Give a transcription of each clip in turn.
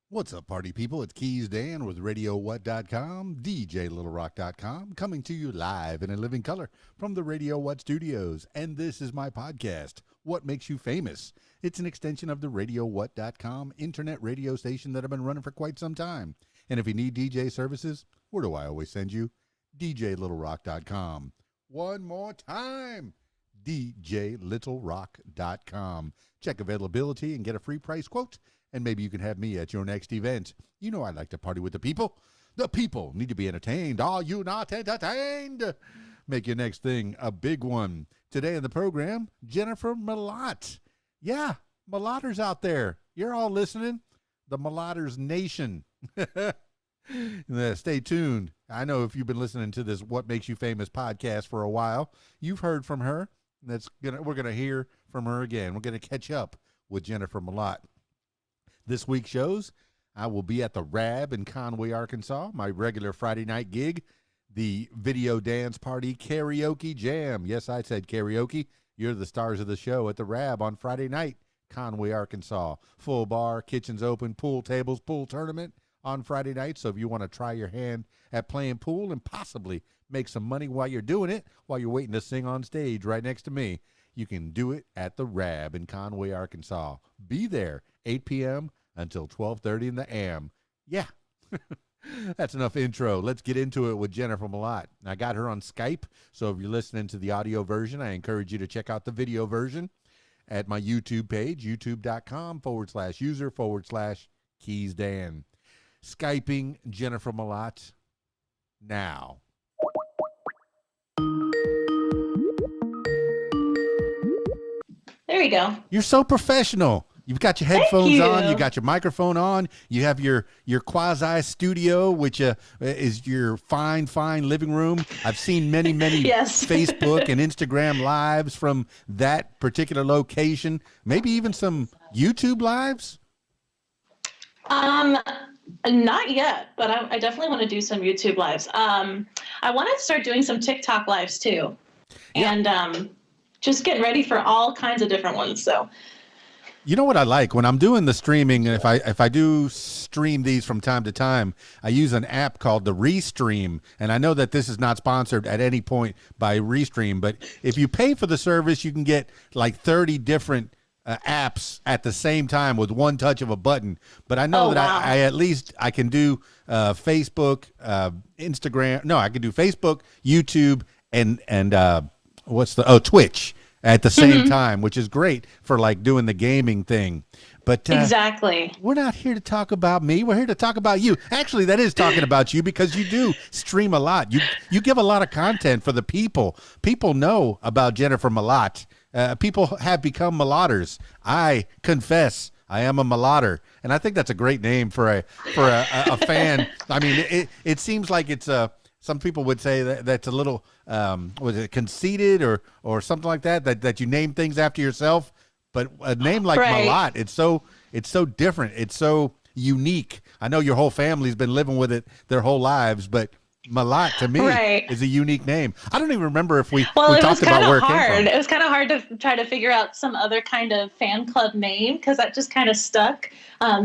What's up, party people? It's Keys Dan with RadioWhat.com, DJLittleRock.com, coming to you live and in living color from the Radio What studios. And this is my podcast, What Makes You Famous. It's an extension of the RadioWhat.com internet radio station that I've been running for quite some time. And if you need DJ services, where do I always send you? DJLittleRock.com. One more time, DJLittleRock.com. Check availability and get a free price quote. And maybe you can have me at your next event. You know I like to party with the people. The people need to be entertained. Are you not entertained? Make your next thing a big one. Today in the program, Jennifer Mlott. Yeah, Mlotters out there. You're all listening. The Mlotters Nation. Stay tuned. I know if you've been listening to this What Makes You Famous podcast for a while, you've heard from her. We're gonna hear from her again. We're gonna catch up with Jennifer Mlott. This week's shows, I will be at the Rab in Conway, Arkansas, my regular Friday night gig, the Video Dance Party Karaoke Jam. Yes, I said karaoke. You're the stars of the show at the Rab on Friday night, Conway, Arkansas. Full bar, kitchens open, pool tables, pool tournament on Friday night. So if you want to try your hand at playing pool and possibly make some money while you're doing it, while you're waiting to sing on stage right next to me, you can do it at the Rab in Conway, Arkansas. Be there, 8 p.m. until 12:30 in the a.m. Yeah, that's enough intro. Let's get into it with Jennifer Mlott. I got her on Skype, so if you're listening to the audio version, I encourage you to check out the video version at my YouTube page, youtube.com/user/KeysDan. Skyping Jennifer Mlott now. There you go. You're so professional. You've got your headphones on. You got your microphone on. You have your quasi studio, which is your fine living room. I've seen many Yes. Facebook and Instagram lives from that particular location. Maybe even some YouTube lives. Not yet, but I definitely want to do some YouTube lives. I want to start doing some TikTok lives too, and just getting ready for all kinds of different ones. So. You know what I like when I'm doing the streaming, if I do stream these from time to time, I use an app called the Restream, and I know that this is not sponsored at any point by Restream, but if you pay for the service, you can get like 30 different apps at the same time with one touch of a button. But I know I at least I can do Facebook, Instagram. No, I can do Facebook, YouTube, and Twitch at the same time, which is great for like doing the gaming thing. But exactly, we're not here to talk about me. We're here to talk about you. Actually, that is talking about you because you do stream a lot. You give a lot of content for the people. People know about Jennifer Mlott. People have become Mlotters. I confess I am a Mlotter, and I think that's a great name for a fan. I mean, it seems like it's a. Some people would say that's a little, was it conceited or something like that you name things after yourself. But a name like Mlott, it's so different. It's so unique. I know your whole family's been living with it their whole lives, but Mlott to me is a unique name. I don't even remember if we talked about where it came from. It was kind of hard to try to figure out some other kind of fan club name because that just kind of stuck.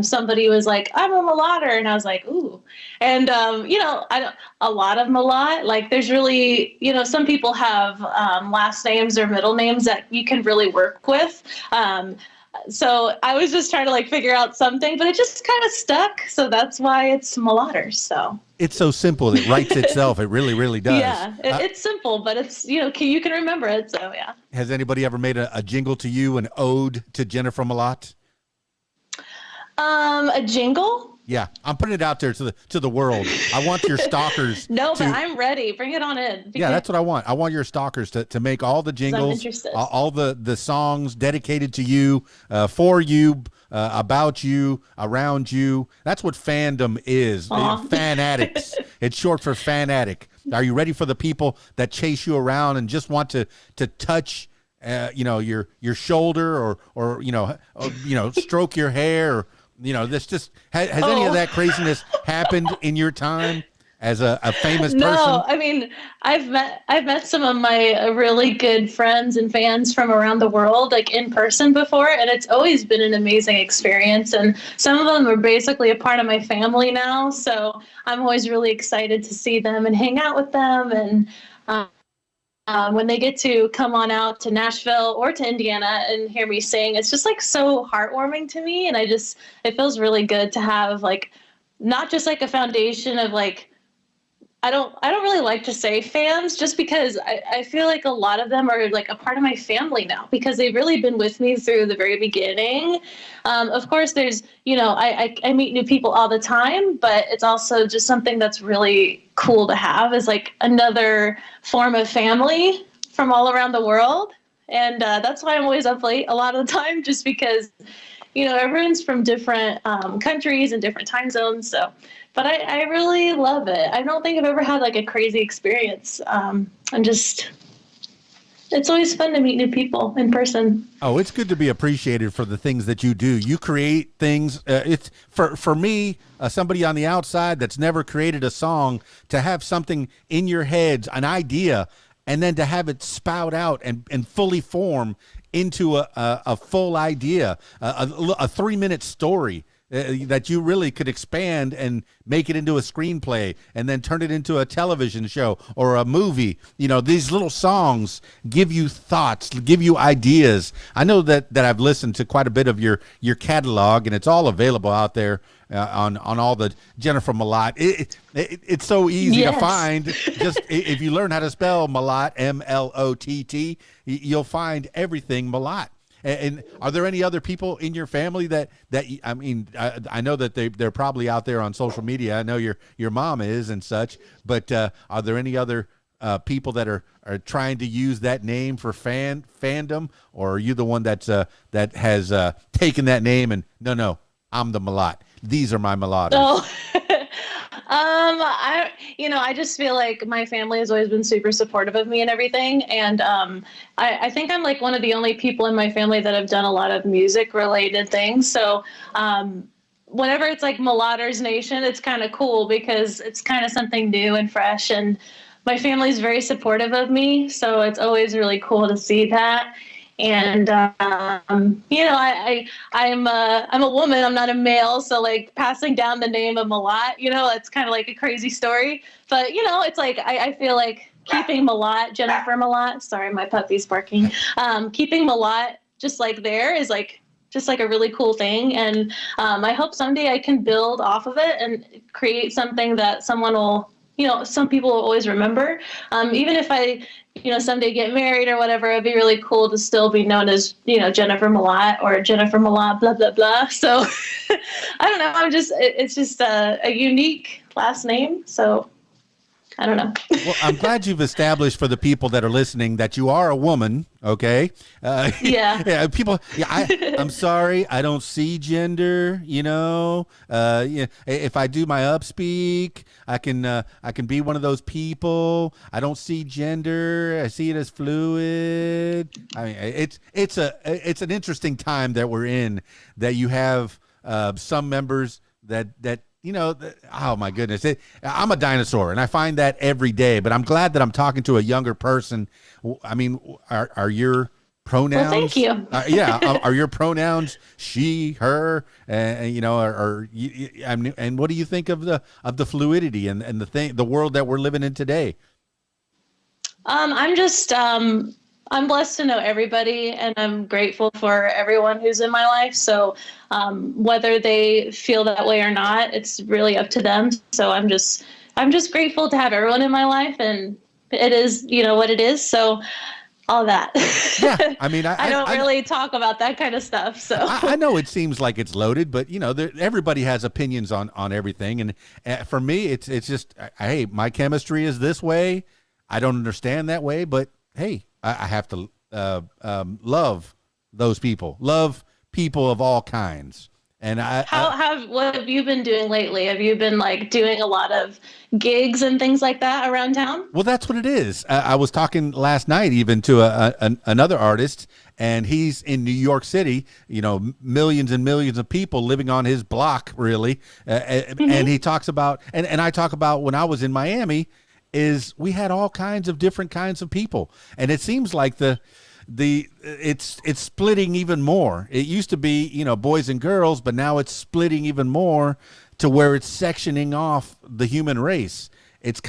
Somebody was like, "I'm a Mlotter," and I was like, "Ooh." And a lot of Mlott. Like, there's really, some people have last names or middle names that you can really work with. So I was just trying to figure out something, but it just kind of stuck. So that's why it's Mlotters. So it's so simple. It writes itself. It really, really does. Yeah, it's simple, but it's, you can remember it. So yeah. Has anybody ever made a jingle to you, an ode to Jennifer Mlott? A jingle? Yeah, I'm putting it out there to the world. I want your stalkers. But I'm ready. Bring it on in. Yeah, that's what I want. I want your stalkers to make all the jingles, all the songs dedicated to you, for you, about you, around you. That's what fandom is. Fan addicts. It's short for fan addict. Are you ready for the people that chase you around and just want to touch your shoulder or stroke your hair? This just has any of that craziness happened in your time as a famous person? No, I mean, I've met some of my really good friends and fans from around the world, like in person before, and it's always been an amazing experience. And some of them are basically a part of my family now, so I'm always really excited to see them and hang out with them. And when they get to come on out to Nashville or to Indiana and hear me sing, it's just like so heartwarming to me. And it feels really good to have like not just like a foundation of like, I don't really like to say fans, just because I feel like a lot of them are like a part of my family now, because they've really been with me through the very beginning. Of course, there's, I meet new people all the time, but it's also just something that's really cool to have, is like another form of family from all around the world. And that's why I'm always up late a lot of the time, just because, everyone's from different countries and different time zones. So, but I really love it. I don't think I've ever had like a crazy experience. It's always fun to meet new people in person. Oh, it's good to be appreciated for the things that you do. You create things. It's for me, somebody on the outside that's never created a song, to have something in your head, an idea, and then to have it spout out and fully form into a full idea, a 3-minute story. That you really could expand and make it into a screenplay and then turn it into a television show or a movie. These little songs give you thoughts, give you ideas. I know that I've listened to quite a bit of your catalog, and it's all available out there on all the Jennifer Mlott. It's so easy to find. Just if you learn how to spell Mlott, M-L-O-T-T, you'll find everything Mlott. And are there any other people in your family that I know that they're probably out there on social media. I know your mom is and such, but are there any other people that are trying to use that name for fandom, or are you the one that has taken that name and no, I'm the Mlott. These are my Mlotters. Oh. I just feel like my family has always been super supportive of me and everything. And I think I'm like one of the only people in my family that have done a lot of music related things. So whenever it's like Mlotters Nation, it's kind of cool because it's kind of something new and fresh. And my family's very supportive of me. So it's always really cool to see that. And, I'm a woman, I'm not a male. So like passing down the name of Mlott, it's kind of like a crazy story, but it's like, I feel like keeping Mlott, Jennifer Mlott, sorry, my puppy's barking. Keeping Mlott just like there is like, just like a really cool thing. And, I hope someday I can build off of it and create something that someone will, some people will always remember. Even if I, someday get married or whatever, it'd be really cool to still be known as, Jennifer Mlott or Jennifer Mlott, blah, blah, blah. So I don't know. It's just a unique last name. So I don't know. Well, I'm glad you've established for the people that are listening that you are a woman. Okay. Yeah. People. Yeah. I'm sorry. I don't see gender. If I do my upspeak, I can be one of those people. I don't see gender. I see it as fluid. I mean, it's an interesting time that we're in. That you have some members that. Oh my goodness. I'm a dinosaur and I find that every day, but I'm glad that I'm talking to a younger person. I mean, are your pronouns? Well, thank you. Are your pronouns she, her, and what do you think of the fluidity and the world that we're living in today? I'm blessed to know everybody, and I'm grateful for everyone who's in my life. So whether they feel that way or not, it's really up to them. So I'm just grateful to have everyone in my life, and it is, what it is. So all that. Yeah, I mean, I don't really talk about that kind of stuff. So I know it seems like it's loaded, but everybody has opinions on everything, and for me, it's just, hey, my chemistry is this way. I don't understand that way, but hey. I have to love those people, love people of all kinds. And what have you been doing lately? Have you been like doing a lot of gigs and things like that around town? Well, that's what it is. I was talking last night even to another artist, and he's in New York City, millions and millions of people living on his block, really. And he talks about, and I talk about when I was in Miami, is we had all kinds of different kinds of people. And it seems like it's splitting even more. It used to be, boys and girls, but now it's splitting even more to where it's sectioning off the human race. It's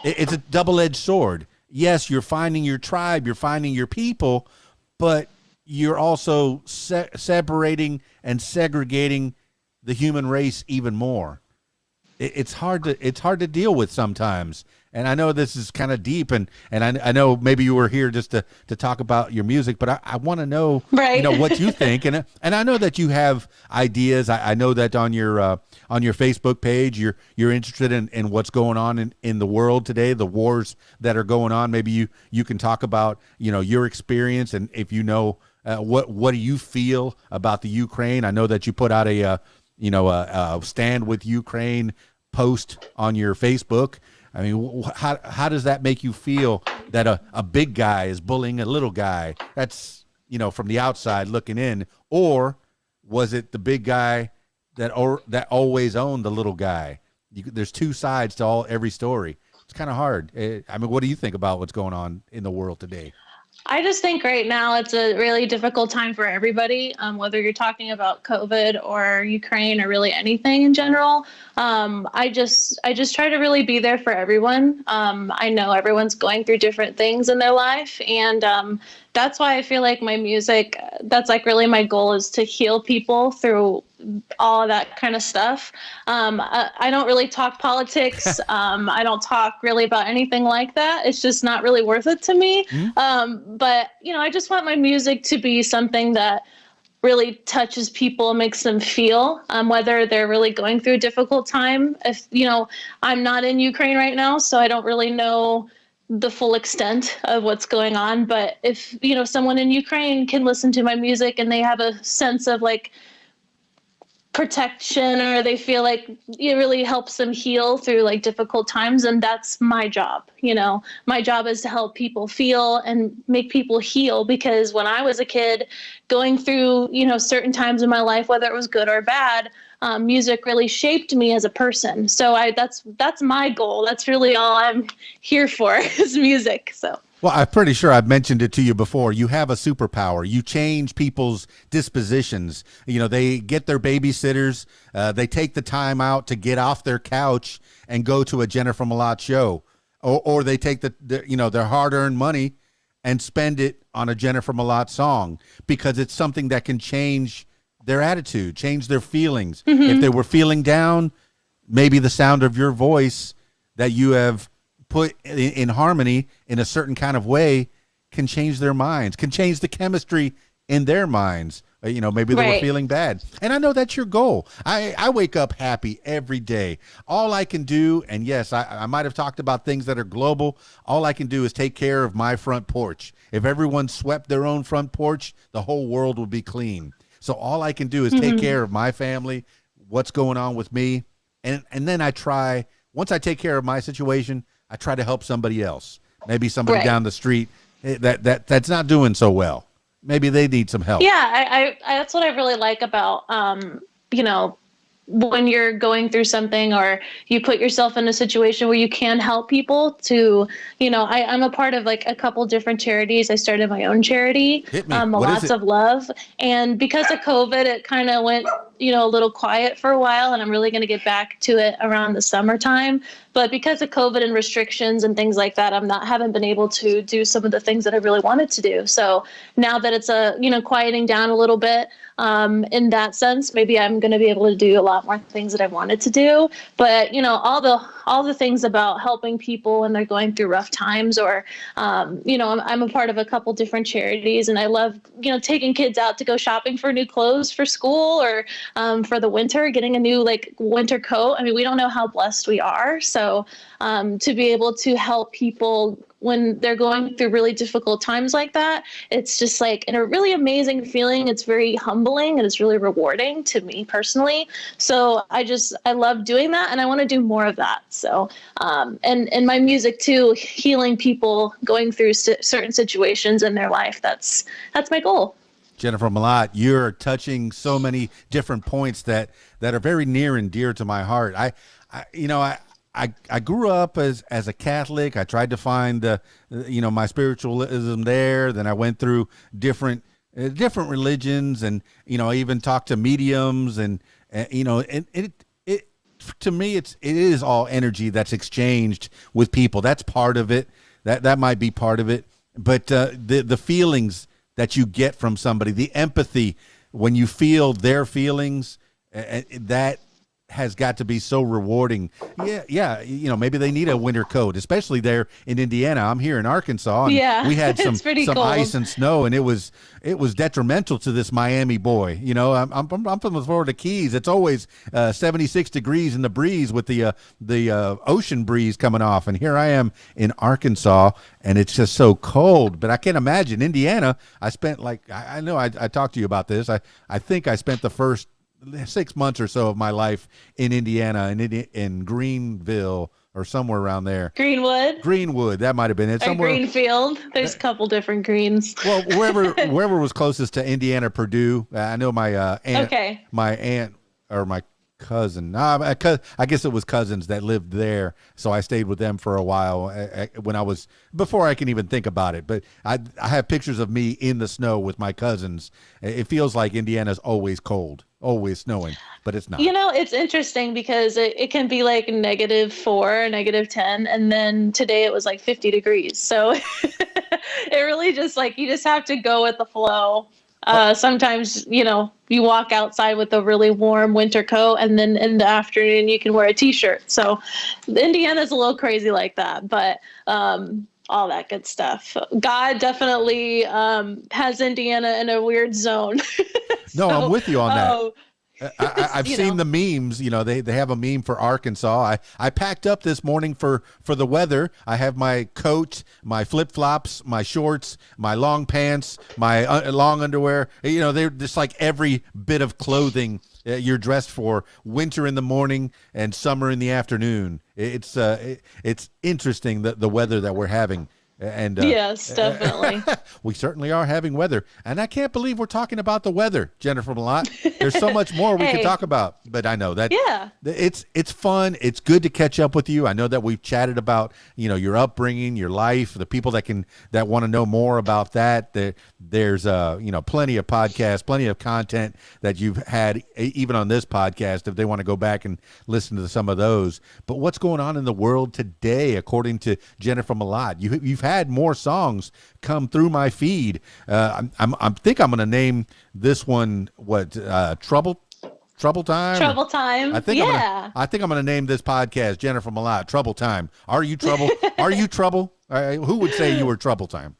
it's a double-edged sword. Yes, you're finding your tribe, you're finding your people, but you're also separating and segregating the human race even more. It's hard to deal with sometimes. And I know this is kind of deep, and I know maybe you were here just to talk about your music, but I want to know, what you think. And I know that you have ideas. I know that on your Facebook page, you're interested in what's going on in the world today, the wars that are going on. Maybe you can talk about, your experience, and if what do you feel about the Ukraine? I know that you put out a Stand with Ukraine post on your Facebook. I mean, how does that make you feel that a big guy is bullying a little guy? That's, from the outside looking in. Or was it the big guy that always owned the little guy? There's two sides to every story. It's kind of hard. I mean, what do you think about what's going on in the world today? I just think right now it's a really difficult time for everybody, whether you're talking about COVID or Ukraine or really anything in general. I just try to really be there for everyone. I know everyone's going through different things in their life, and that's why I feel like my music, that's like really my goal, is to heal people through all of that kind of stuff. I don't really talk politics. I don't talk really about anything like that. It's just not really worth it to me. But, I just want my music to be something that really touches people and makes them feel, whether they're really going through a difficult time. If, I'm not in Ukraine right now, so I don't really know the full extent of what's going on. But if, someone in Ukraine can listen to my music and they have a sense of like protection, or they feel like it really helps them heal through like difficult times, and that's my job. My job is to help people feel and make people heal, because when I was a kid going through certain times in my life, whether it was good or bad, music really shaped me as a person. So that's my goal. That's really all I'm here for, is music. So well, I'm pretty sure I've mentioned it to you before. You have a superpower. You change people's dispositions. They get their babysitters. They take the time out to get off their couch and go to a Jennifer Mlott show, or they take their hard-earned money and spend it on a Jennifer Mlott song, because it's something that can change their attitude, change their feelings. If they were feeling down, maybe the sound of your voice that you have put in harmony in a certain kind of way can change their minds, can change the chemistry in their minds. Maybe they were feeling bad. And I know that's your goal. I wake up happy every day. All I can do, and yes, I might have talked about things that are global. All I can do is take care of my front porch. If everyone swept their own front porch, the whole world would be clean. So all I can do is take care of my family, what's going on with me. And then once I take care of my situation, I try to help somebody else. Maybe somebody down the street that's not doing so well. Maybe they need some help. Yeah, I that's what I really like about when you're going through something, or you put yourself in a situation where you can help people to, I'm a part of like a couple different charities. I started my own charity, Lots of Love. And because of COVID, it kind of went, a little quiet for a while, and I'm really going to get back to it around the summertime. But because of COVID and restrictions and things like that, haven't been able to do some of the things that I really wanted to do. So now that it's quieting down a little bit, in that sense, maybe I'm going to be able to do a lot more things that I wanted to do. But, all the things about helping people when they're going through rough times, or, I'm a part of a couple different charities, and I love, taking kids out to go shopping for new clothes for school, or for the winter, getting a new like winter coat. I mean, we don't know how blessed we are. So to be able to help people when they're going through really difficult times like that, it's just like a really amazing feeling. It's very humbling and it's really rewarding to me personally. So I love doing that, and I want to do more of that. So and my music too, healing people going through certain situations in their life. That's my goal. Jennifer Mlott, you're touching so many different points that are very near and dear to my heart. I grew up as a Catholic. I tried to find my spiritualism there. Then I went through different religions, and I even talked to mediums, and it to me it is all energy that's exchanged with people. That's part of it. That might be part of it, but the feelings that you get from somebody, the empathy when you feel their feelings, that has got to be so rewarding. Yeah. Maybe they need a winter coat, especially there in Indiana. I'm here in Arkansas, and we had some ice and snow, and it was detrimental to this Miami boy. I'm from the Florida Keys. It's always 76 degrees in the breeze with the ocean breeze coming off, and here I am in Arkansas, and it's just so cold. But I can't imagine Indiana. I spent I know I talked to you about this. I think I spent the first 6 months or so of my life in Indiana, in Greenville or somewhere around there. Greenwood, that might have been it. Somewhere. Greenfield. There's a couple different greens. Well, wherever was closest to Indiana, Purdue. I know my aunt. Okay. My aunt or my cousin. I guess it was cousins that lived there, so I stayed with them for a while before I can even think about it. But I have pictures of me in the snow with my cousins. It feels like Indiana's always cold, always snowing, but it's not. It's interesting because it can be like -4, -10, and then today it was like 50 degrees. So it really just you just have to go with the flow. Sometimes, you walk outside with a really warm winter coat, and then in the afternoon you can wear a t-shirt. So Indiana's a little crazy like that, but all that good stuff. God definitely has Indiana in a weird zone. No, I'm with you on that. I've seen the memes. They have a meme for Arkansas. I packed up this morning for the weather. I have my coat, my flip-flops, my shorts, my long pants, my long underwear. They're just like every bit of clothing you're dressed for winter in the morning and summer in the afternoon. It's interesting the weather that we're having. And yes, definitely. We certainly are having weather, and I can't believe we're talking about the weather, Jennifer Mlott. There's so much more we could talk about, but I know that it's fun. It's good to catch up with you. I know that we've chatted about your upbringing, your life, the people that want to know more about that. There's plenty of podcasts, plenty of content that you've had even on this podcast if they want to go back and listen to some of those. But what's going on in the world today, according to Jennifer Mlott? You've had more songs come through my feed. I think I'm going to name this one Trouble Time. Trouble Time. I think I'm going to name this podcast Jennifer Mlott Trouble Time. Are you trouble? Are you trouble? Who would say you were Trouble Time?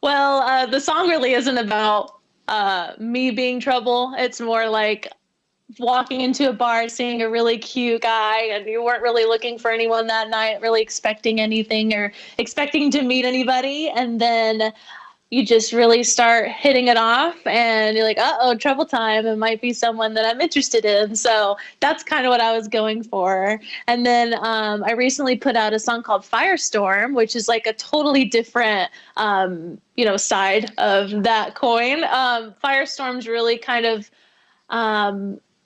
Well, the song really isn't about me being trouble. It's more like walking into a bar, seeing a really cute guy, and you weren't really looking for anyone that night, really expecting anything or expecting to meet anybody. And then you just really start hitting it off, and you're like, uh-oh, trouble time. It might be someone that I'm interested in. So that's kind of what I was going for. And then I recently put out a song called Firestorm, which is like a totally different, side of that coin. Firestorm's really kind of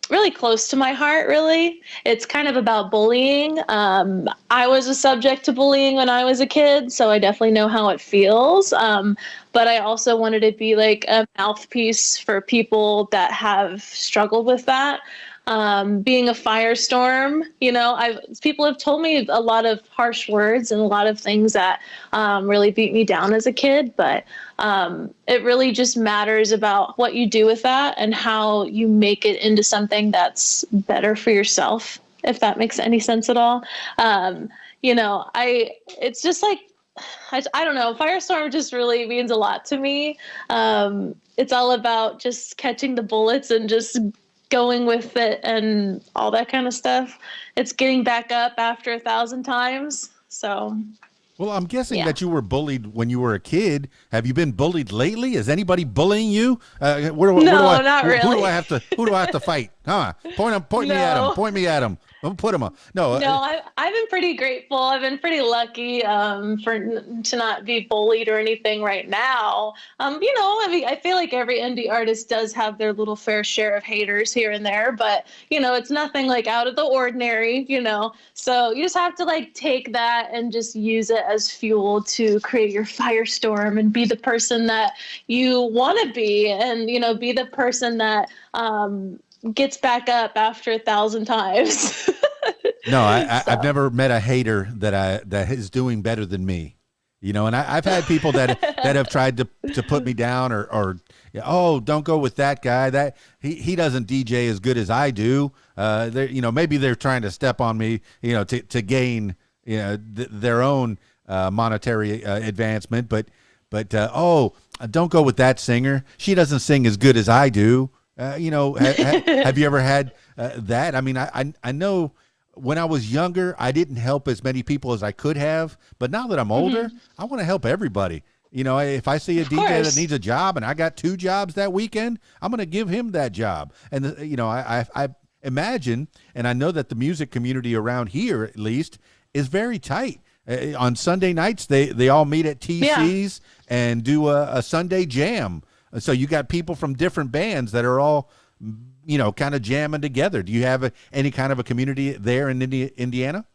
really close to my heart, really. It's kind of about bullying. I was a subject to bullying when I was a kid, so I definitely know how it feels. But I also wanted to be like a mouthpiece for people that have struggled with that. Being a firestorm, people have told me a lot of harsh words and a lot of things that really beat me down as a kid, but it really just matters about what you do with that and how you make it into something that's better for yourself, if that makes any sense at all. It's just like, I don't know, Firestorm just really means a lot to me. It's all about just catching the bullets and just going with it and all that kind of stuff. It's getting back up after 1,000 times. So. Well, I'm guessing that you were bullied when you were a kid. Have you been bullied lately? Is anybody bullying you? Not really. Who do I have to fight? Huh? Point me at him. Point me at him. Don't put him on. No. I've been pretty grateful. I've been pretty lucky to not be bullied or anything right now. I feel like every indie artist does have their little fair share of haters here and there, but it's nothing like out of the ordinary. So you just have to like take that and just use it as fuel to create your firestorm and be the person that you want to be, and be the person that gets back up after 1,000 times. No, I've never met a hater that is doing better than me, and I've had people that have tried to put me down or don't go with that guy, that he doesn't DJ as good as I do. Maybe they're trying to step on me, to gain, their own monetary advancement, but don't go with that singer. She doesn't sing as good as I do. Have you ever had that? I mean, I know when I was younger, I didn't help as many people as I could have, but now that I'm older, I want to help everybody. If I see a DJ that needs a job and I got 2 jobs that weekend, I'm going to give him that job. And, I imagine, and I know that the music community around here, at least, is very tight. On Sunday nights, they all meet at TC's and do a Sunday jam. So you got people from different bands that are all, kind of jamming together. Do you have any kind of a community there in Indiana?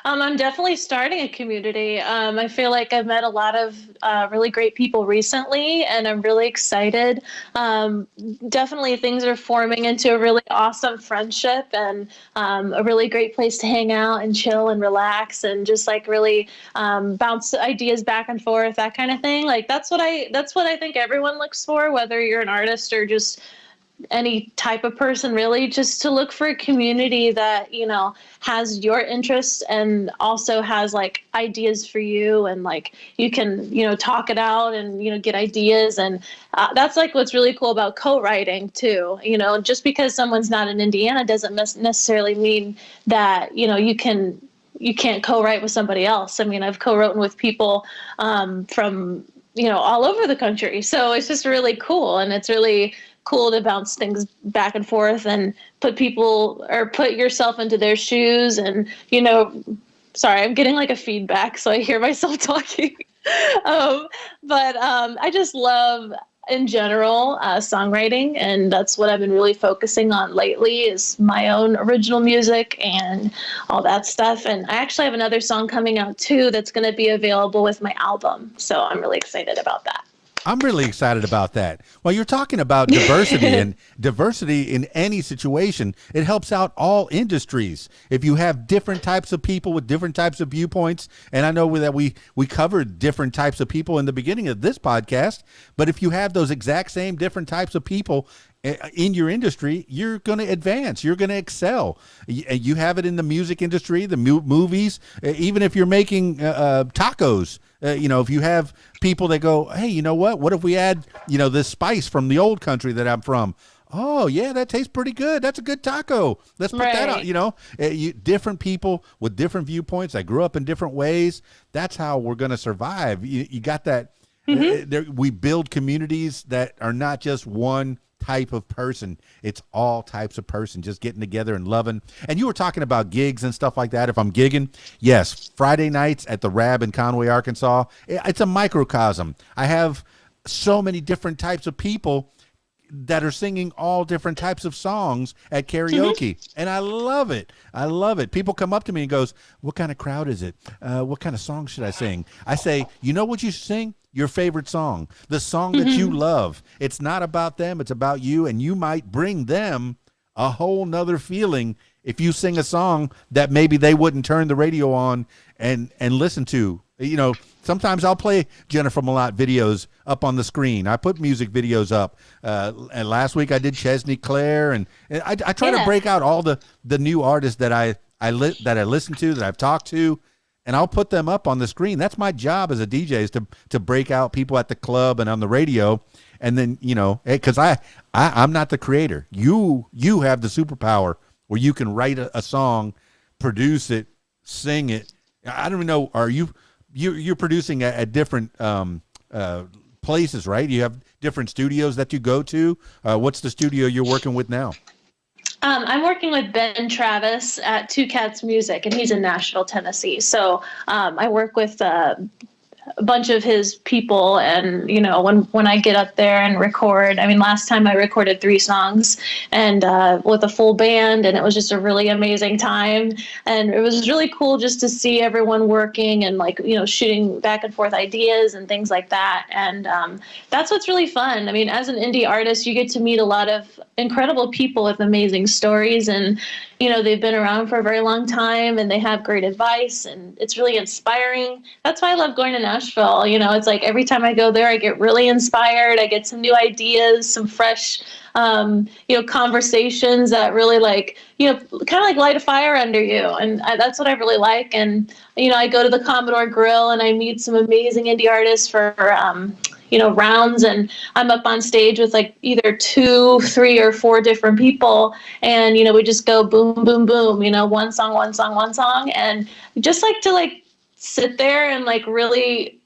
I'm definitely starting a community. I feel like I've met a lot of really great people recently, and I'm really excited. Definitely things are forming into a really awesome friendship and a really great place to hang out and chill and relax and just like really bounce ideas back and forth, that kind of thing. Like that's what I think everyone looks for, whether you're an artist or just any type of person, really, just to look for a community that has your interests and also has like ideas for you, and like you can talk it out and get ideas, and that's like what's really cool about co-writing too. Just because someone's not in Indiana doesn't necessarily mean that you can't co-write with somebody else. I mean, I've co-written with people from all over the country, so it's just really cool, and it's really cool to bounce things back and forth and put yourself into their shoes. And sorry, I'm getting like a feedback, so I hear myself talking. But I just love in general songwriting, and that's what I've been really focusing on lately, is my own original music and all that stuff. And I actually have another song coming out too that's going to be available with my album, so I'm really excited about that. I'm really excited about that. Well, you're talking about diversity, and diversity in any situation, it helps out all industries. If you have different types of people with different types of viewpoints, and I know that we covered different types of people in the beginning of this podcast, but if you have those exact same different types of people in your industry, you're going to advance, you're going to excel. You have it in the music industry, the movies, even if you're making tacos. If you have people that go, hey, you know what if we add, this spice from the old country that I'm from? Oh yeah, that tastes pretty good. That's a good taco. Let's put that on, different people with different viewpoints. I grew up in different ways. That's how we're going to survive. You got that. We build communities that are not just one type of person. It's all types of person just getting together and loving. And you were talking about gigs and stuff like that. If I'm gigging, yes, Friday nights at the Rab in Conway, Arkansas, it's a microcosm. I have so many different types of people that are singing all different types of songs at karaoke. And I love it. I love it. People come up to me and goes, what kind of crowd is it? What kind of song should I sing? I say, you know what you should sing? Your favorite song, the song that you love. It's not about them. It's about you. And you might bring them a whole nother feeling if you sing a song that maybe they wouldn't turn the radio on and listen to. Sometimes I'll play Jennifer Mlott videos up on the screen. I put music videos up. And last week I did Chesney Claire, and I try to break out all the new artists that I listen to, that I've talked to, and I'll put them up on the screen. That's my job as a DJ, is to break out people at the club and on the radio. and then because I'm not the creator. You have the superpower where you can write a song, produce it, sing it. I don't even know. Are you're producing at different places, right? You have different studios that you go to. What's the studio you're working with now? I'm working with Ben Travis at Two Cats Music, and he's in Nashville, Tennessee. So I work with a bunch of his people, and when I get up there and record, I mean, last time I recorded 3 songs and with a full band, and it was just a really amazing time, and it was really cool just to see everyone working and shooting back and forth ideas and things like that. And that's what's really fun. I mean, as an indie artist, you get to meet a lot of incredible people with amazing stories, and they've been around for a very long time, and they have great advice, and it's really inspiring. That's why I love going to Nashville. It's like every time I go there, I get really inspired. I get some new ideas, some fresh, conversations that really kind of like light a fire under you. And that's what I really like. And, I go to the Commodore Grill and I meet some amazing indie artists for, rounds, and I'm up on stage with either 2, 3, or 4 different people, and we just go boom, boom, boom, one song, one song, one song, and just like to sit there and really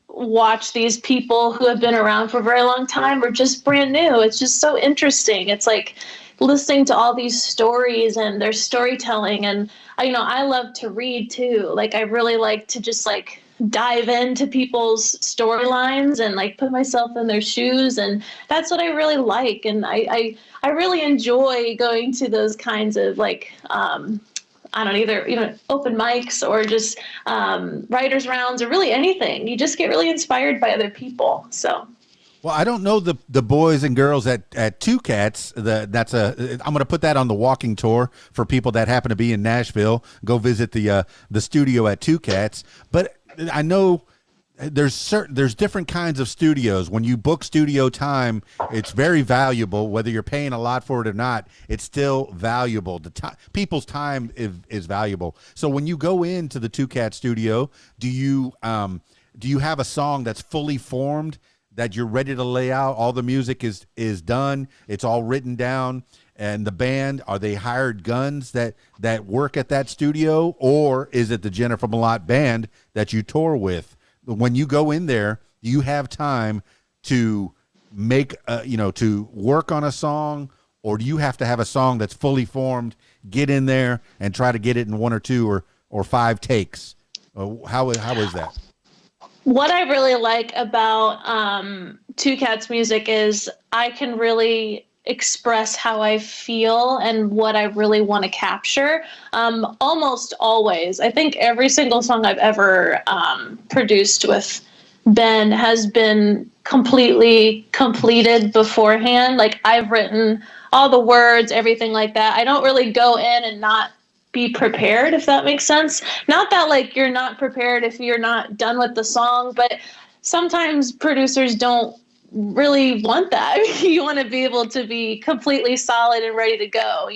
watch these people who have been around for a very long time or just brand new. It's just so interesting. It's like listening to all these stories and their storytelling, and I love to read too. I really like to just dive into people's storylines and put myself in their shoes, and that's what I really like. And I really enjoy going to those kinds of I don't either open mics or just writers rounds or really anything. You just get really inspired by other people. So well, I don't know the boys and girls at Two Cats. I'm going to put that on the walking tour for people that happen to be in Nashville. Go visit the studio at Two Cats. But I know there's different kinds of studios. When you book studio time, it's very valuable. Whether you're paying a lot for it or not, it's still valuable. People's time is valuable. So when you go into the Two Cat studio, do you have a song that's fully formed, that you're ready to lay out? All the music is done. It's all written down. And the band, are they hired guns that work at that studio, or is it the Jennifer Mlott band that you tour with? When you go in there, do you have time to make, to work on a song, or do you have to have a song that's fully formed, get in there and try to get it in 1 or 2 or 5 takes? How is that? What I really like about Two Cats Music is I can really express how I feel and what I really want to capture. Almost always. I think every single song I've ever produced with Ben has been completely completed beforehand. I've written all the words, everything like that. I don't really go in and not be prepared, if that makes sense. Not that you're not prepared if you're not done with the song, but sometimes producers don't really want that. You want to be able to be completely solid and ready to go,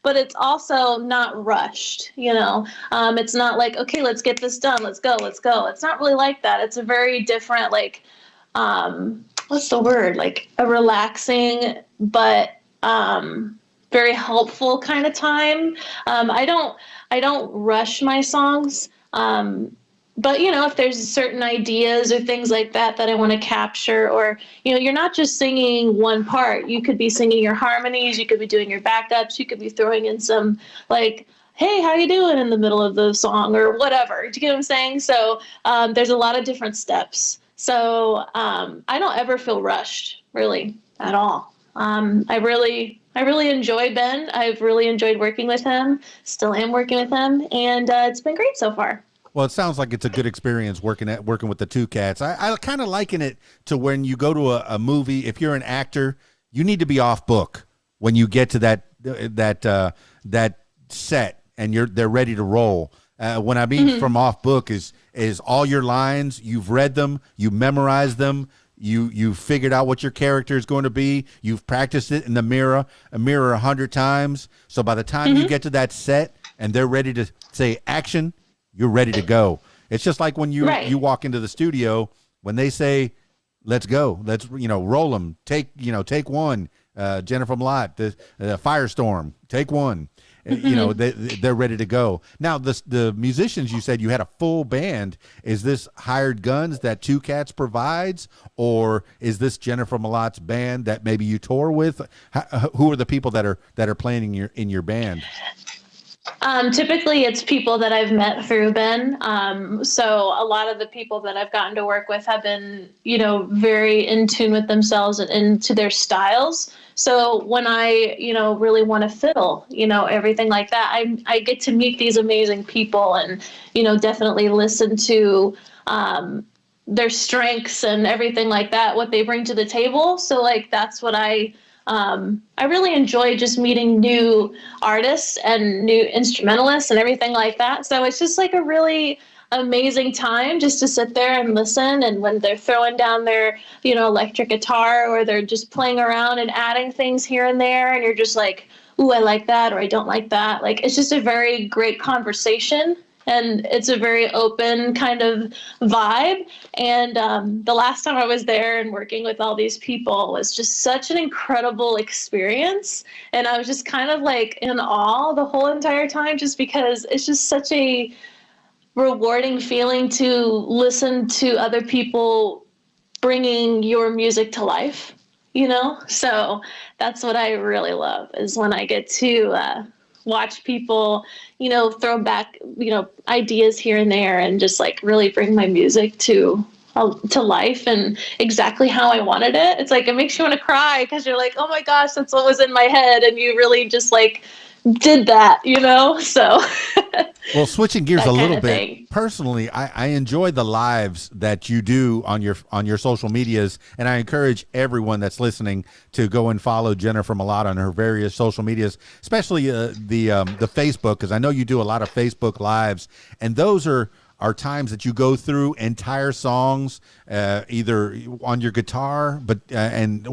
but it's also not rushed, it's not okay, let's get this done. Let's go. It's not really like that. It's a very different, what's the word? A relaxing, but, very helpful kind of time. I don't rush my songs. But, if there's certain ideas or things like that I want to capture, or, you're not just singing one part. You could be singing your harmonies. You could be doing your backups. You could be throwing in some hey, how you doing in the middle of the song or whatever. Do you get what I'm saying? So there's a lot of different steps. So I don't ever feel rushed, really, at all. I really enjoy Ben. I've really enjoyed working with him. Still am working with him. And it's been great so far. Well, it sounds like it's a good experience working with the Two Cats. I kind of liken it to when you go to a movie. If you're an actor, you need to be off book when you get to that set and they're ready to roll. When I mean from off book is all your lines, you've read them, you memorized them, you figured out what your character is going to be, you've practiced it in the mirror 100 times. So by the time you get to that set and they're ready to say action, you're ready to go. It's just like when you walk into the studio, when they say Let's go. Let's, roll them. Take one. Jennifer Mlott, the Firestorm, take one. They're ready to go. Now, the musicians, you said you had a full band. Is this hired guns that Two Cats provides, or is this Jennifer Mlott's band that maybe you tour with? Who are the people that are playing in your band? Typically it's people that I've met through Ben. So a lot of the people that I've gotten to work with have been, very in tune with themselves and into their styles. So when I, really want to fiddle, everything like that, I get to meet these amazing people and, definitely listen to, their strengths and everything like that, what they bring to the table. So that's what I really enjoy, just meeting new artists and new instrumentalists and everything like that. So it's just a really amazing time just to sit there and listen. And when they're throwing down their, electric guitar, or they're just playing around and adding things here and there, and you're just like, ooh, I like that, or I don't like that. It's just a very great conversation. And it's a very open kind of vibe. And the last time I was there and working with all these people was just such an incredible experience. And I was just kind of in awe the whole entire time, just because it's just such a rewarding feeling to listen to other people bringing your music to life, So that's what I really love, is when I get to watch people, throw back, ideas here and there, and just really bring my music to life and exactly how I wanted it. It's it makes you want to cry, because you're like, oh my gosh, that's what was in my head, and you really just did that, so. Well, switching gears a little bit, personally, I enjoy the lives that you do on your social medias, and I encourage everyone that's listening to go and follow Jennifer Mlott on her various social medias, especially the Facebook, because I know you do a lot of Facebook lives, and those are times that you go through entire songs, either on your guitar, but and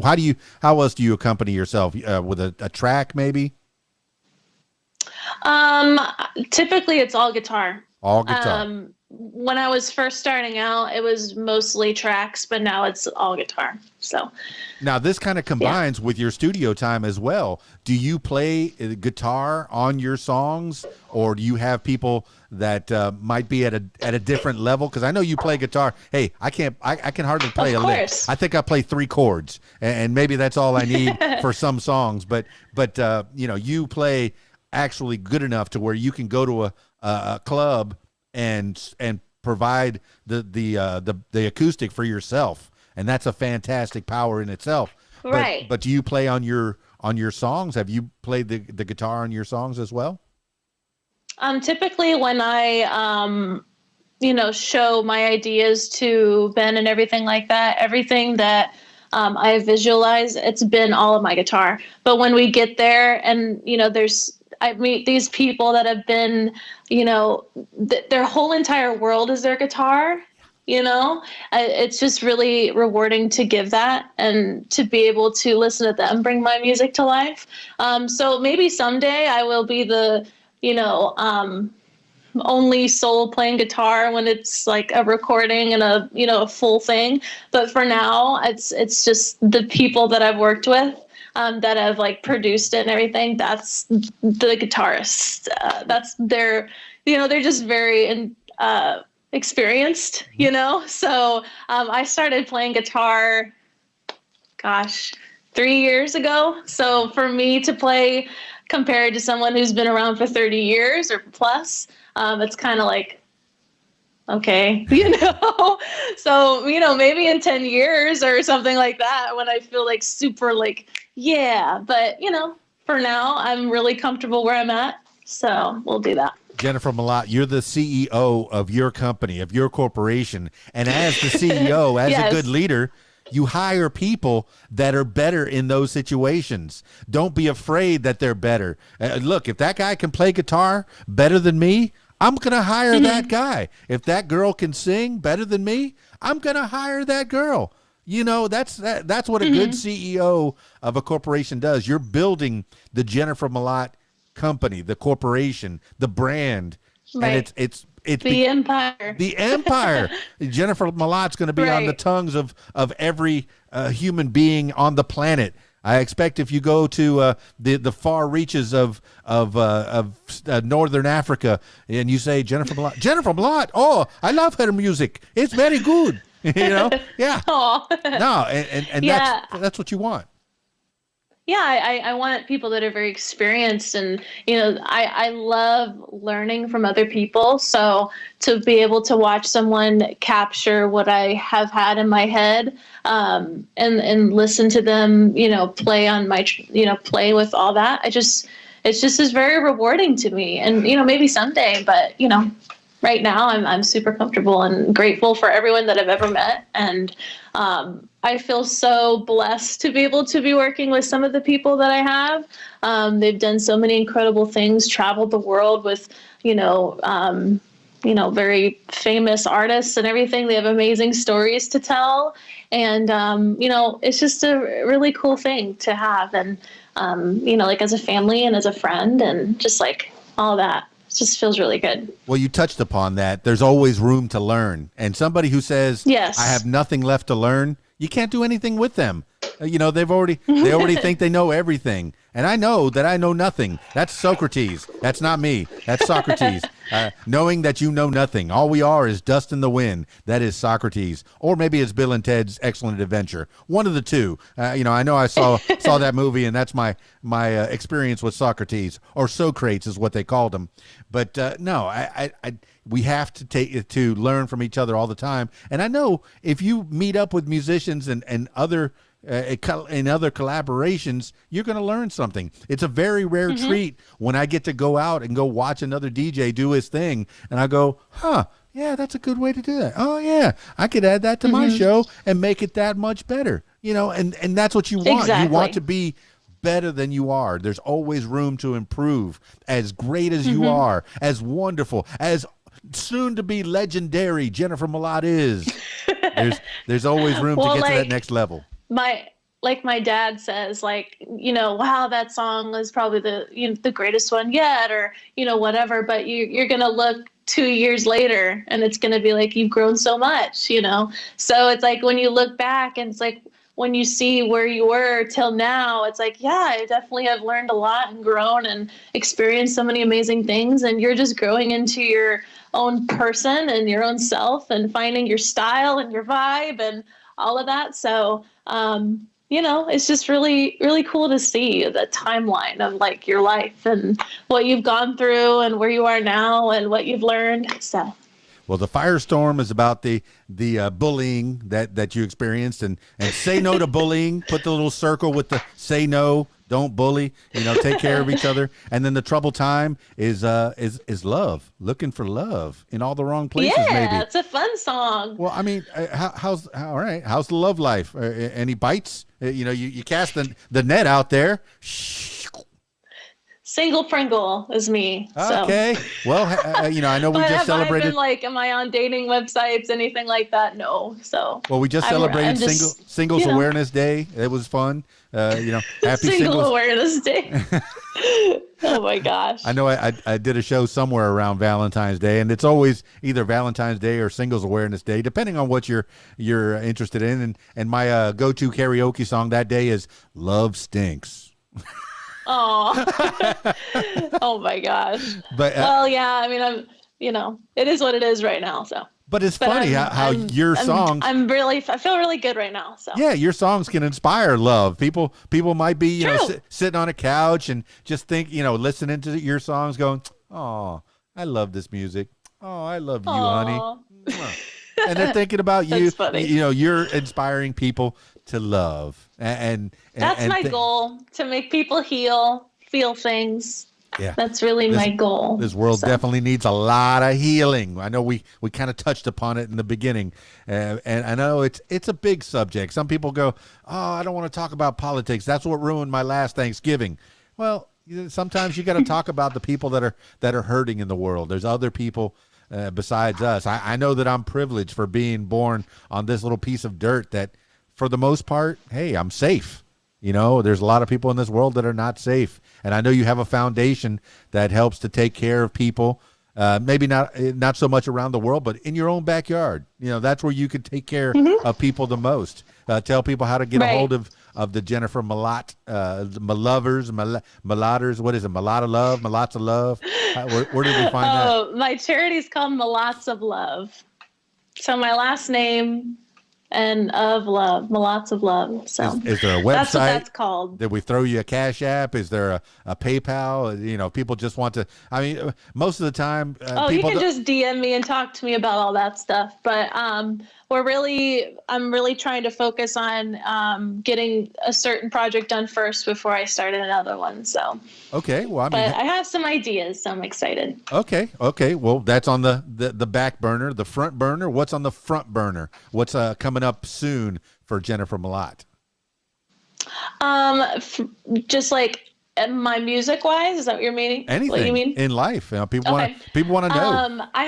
how else do you accompany yourself, with a track maybe? Typically it's all guitar. All guitar. When I was first starting out, it was mostly tracks, but now it's all guitar. So now this kind of combines with your studio time as well. Do you play guitar on your songs, or do you have people that might be at a different level? Because I know you play guitar. Hey, I can hardly play a lick. I think I play 3 chords, and maybe that's all I need for some songs. But you play actually good enough to where you can go to a club and provide the acoustic for yourself, and that's a fantastic power in itself. Right. But do you play on your songs? Have you played the guitar on your songs as well? Typically when I show my ideas to Ben and everything like that, everything that I visualize, it's been all of my guitar. But when we get there and I meet these people that have been, their whole entire world is their guitar, it's just really rewarding to give that and to be able to listen to them bring my music to life. So maybe someday I will be the, only soul playing guitar when it's a recording and a full thing. But for now, it's just the people that I've worked with. That have produced it and everything. That's the guitarists. That's they're just very experienced, So I started playing guitar, 3 years ago. So for me to play compared to someone who's been around for 30 years or plus, it's kind of okay, so, maybe in 10 years or something like that, when I feel super yeah, but for now I'm really comfortable where I'm at. So we'll do that. Jennifer Mlott, you're the CEO of your company, of your corporation. And as the CEO, as yes. a good leader, you hire people that are better in those situations. Don't be afraid that they're better. Look, if that guy can play guitar better than me, I'm going to hire that guy. If that girl can sing better than me, I'm going to hire that girl. That's what a good CEO of a corporation does. You're building the Jennifer Mlott company, the corporation, the brand, Right. And it's the empire. The empire. Jennifer Mlott's going to be on the tongues of every human being on the planet. I expect if you go to the far reaches of Northern Africa and you say Jennifer Mlott, oh, I love her music. It's very good. You know, yeah. No, and Yeah. that's what you want. Yeah, I want people that are very experienced, and I love learning from other people. So to be able to watch someone capture what I have had in my head, and listen to them, play on my, play with all that, it's just is very rewarding to me. And maybe someday, but right now I'm super comfortable and grateful for everyone that I've ever met, and I feel so blessed to be able to be working with some of the people that I have. They've done so many incredible things, traveled the world with, very famous artists and everything. They have amazing stories to tell. And, it's just a really cool thing to have. And, like as a family and as a friend and just like all that. It just feels really good. Well, you touched upon that. There's always room to learn. And somebody who says, yes, I have nothing left to learn, you can't do anything with them. They already think they know everything. And I know that I know nothing. That's Socrates. That's not me. That's Socrates. Knowing that you know nothing. All we are is dust in the wind. That is Socrates. Or maybe it's Bill and Ted's Excellent Adventure. One of the two. I know I saw that movie, and that's my experience with Socrates, or Socrates is what they called him. But no, we have to learn from each other all the time. And I know if you meet up with musicians and other in other collaborations, you're going to learn something. It's a very rare treat when I get to go out and go watch another DJ do his thing, and I go, yeah, that's a good way to do that. Oh yeah, I could add that to my show and make it that much better. And that's what you want. Exactly. You want to be better than you are. There's always room to improve. As great as you are, as wonderful, as soon to be legendary Jennifer Mlott is, there's always room to get to that next level. My dad says, wow, that song is probably the greatest one yet, or whatever, but you're gonna look 2 years later and it's gonna be like you've grown so much, so it's like when you look back and it's like when you see where you were till now, it's like, yeah, I definitely have learned a lot and grown and experienced so many amazing things, and you're just growing into your own person and your own self and finding your style and your vibe and all of that. So it's just really, really cool to see the timeline of your life and what you've gone through and where you are now and what you've learned. So, well, the Firestorm is about the bullying that you experienced, and say no to bullying. Put the little circle with the say no, don't bully. Take care of each other. And then the trouble time is love, looking for love in all the wrong places. Yeah, maybe it's a fun song. Well, I mean, how's the love life? Any bites? You cast the net out there. Single Pringle is me. Okay. So. Well, I know we just celebrated. Have I been am I on dating websites, anything like that? No. So. Well, we just celebrated Singles Awareness Day. It was fun. Happy Single Awareness Day. Oh my gosh. I know I did a show somewhere around Valentine's Day, and it's always either Valentine's Day or Singles Awareness Day, depending on what you're interested in. And my go-to karaoke song that day is "Love Stinks." Oh. Oh my gosh. But well, yeah. I mean, it is what it is right now. So. But it's funny how your songs. I feel really good right now. So. Yeah, your songs can inspire love. People might be sitting on a couch and just think, listening to your songs, going, "Oh, I love this music. Oh, I love you, honey." And they're thinking about you. Funny. You're inspiring people to love, and that's my goal, to make people feel things. Yeah, that's really my goal. This world definitely needs a lot of healing. I know we kind of touched upon it in the beginning, and I know it's a big subject. Some people go, "Oh, I don't want to talk about politics. That's what ruined my last Thanksgiving." Well, sometimes you got to talk about the people that are hurting in the world. There's other people besides us. I know that I'm privileged for being born on this little piece of dirt that, for the most part, hey, I'm safe. There's a lot of people in this world that are not safe. And I know you have a foundation that helps to take care of people maybe not so much around the world, but in your own backyard. You know, that's where you could take care of people the most. Tell people how to get a hold of the Jennifer Mlott, the Malovers, Malotters. What is it? Malotta Love, Malotts of Love. Where did we find that? Oh, my charity is called Malotts of Love. So my last name and of love, Malotts of Love. So is there a website? That's what that's called. Did we throw you a Cash App? Is there a PayPal? You know, people just want to. I mean, most of the time, you can just DM me and talk to me about all that stuff. But I'm really trying to focus on getting a certain project done first before I started another one. So okay, well, but I have some ideas, so I'm excited. Okay, well, that's on the back burner. The front burner. What's on the front burner? What's coming up soon for Jennifer Mlott? Just like my music wise, is that what you're meaning? Anything what you mean? in life? People want to know. I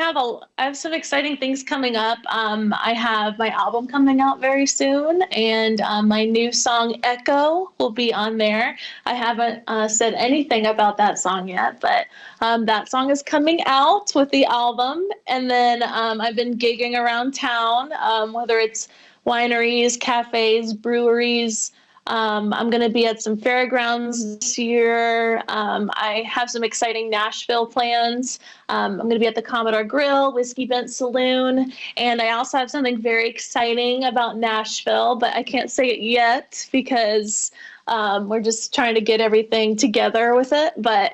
have some exciting things coming up. I have my album coming out very soon, and my new song Echo will be on there. I haven't said anything about that song yet, but that song is coming out with the album. And then I've been gigging around town, whether it's wineries, cafes, breweries. I'm going to be at some fairgrounds this year. I have some exciting Nashville plans. I'm going to be at the Commodore Grill, Whiskey Bent Saloon. And I also have something very exciting about Nashville, but I can't say it yet because we're just trying to get everything together with it. But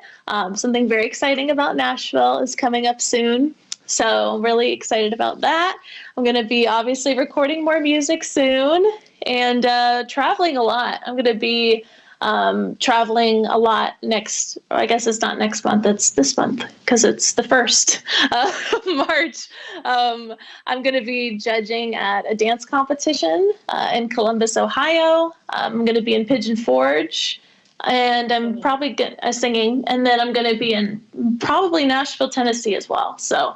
something very exciting about Nashville is coming up soon. So I'm really excited about that. I'm going to be obviously recording more music soon and traveling a lot. I'm going to be traveling a lot I guess it's not next month, it's this month because it's the 1st of March. I'm going to be judging at a dance competition in Columbus, Ohio. I'm going to be in Pigeon Forge. And I'm probably singing, and then I'm going to be in probably Nashville, Tennessee as well. So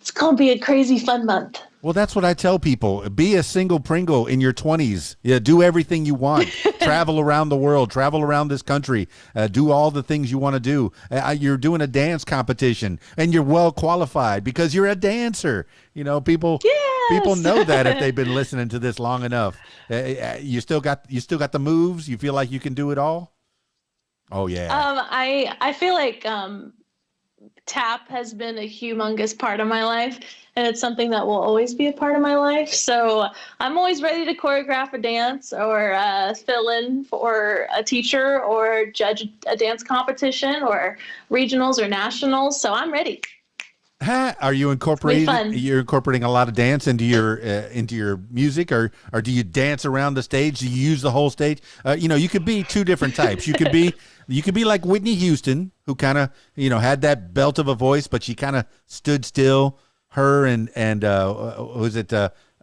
it's going to be a crazy fun month. Well, that's what I tell people. Be a single Pringle in your 20s. Yeah, do everything you want. Travel around the world. Travel around this country. Do all the things you want to do. You're doing a dance competition, and you're well qualified because you're a dancer. You know, people know that if they've been listening to this long enough. You still got the moves. You feel like you can do it all. Oh yeah. I feel like tap has been a humongous part of my life, and it's something that will always be a part of my life. So I'm always ready to choreograph a dance or fill in for a teacher or judge a dance competition or regionals or nationals. So I'm ready. Are you incorporating? You're incorporating a lot of dance into your music, or do you dance around the stage? Do you use the whole stage? You could be two different types. You could be like Whitney Houston, who kind of had that belt of a voice, but she kind of stood still. Her and was it?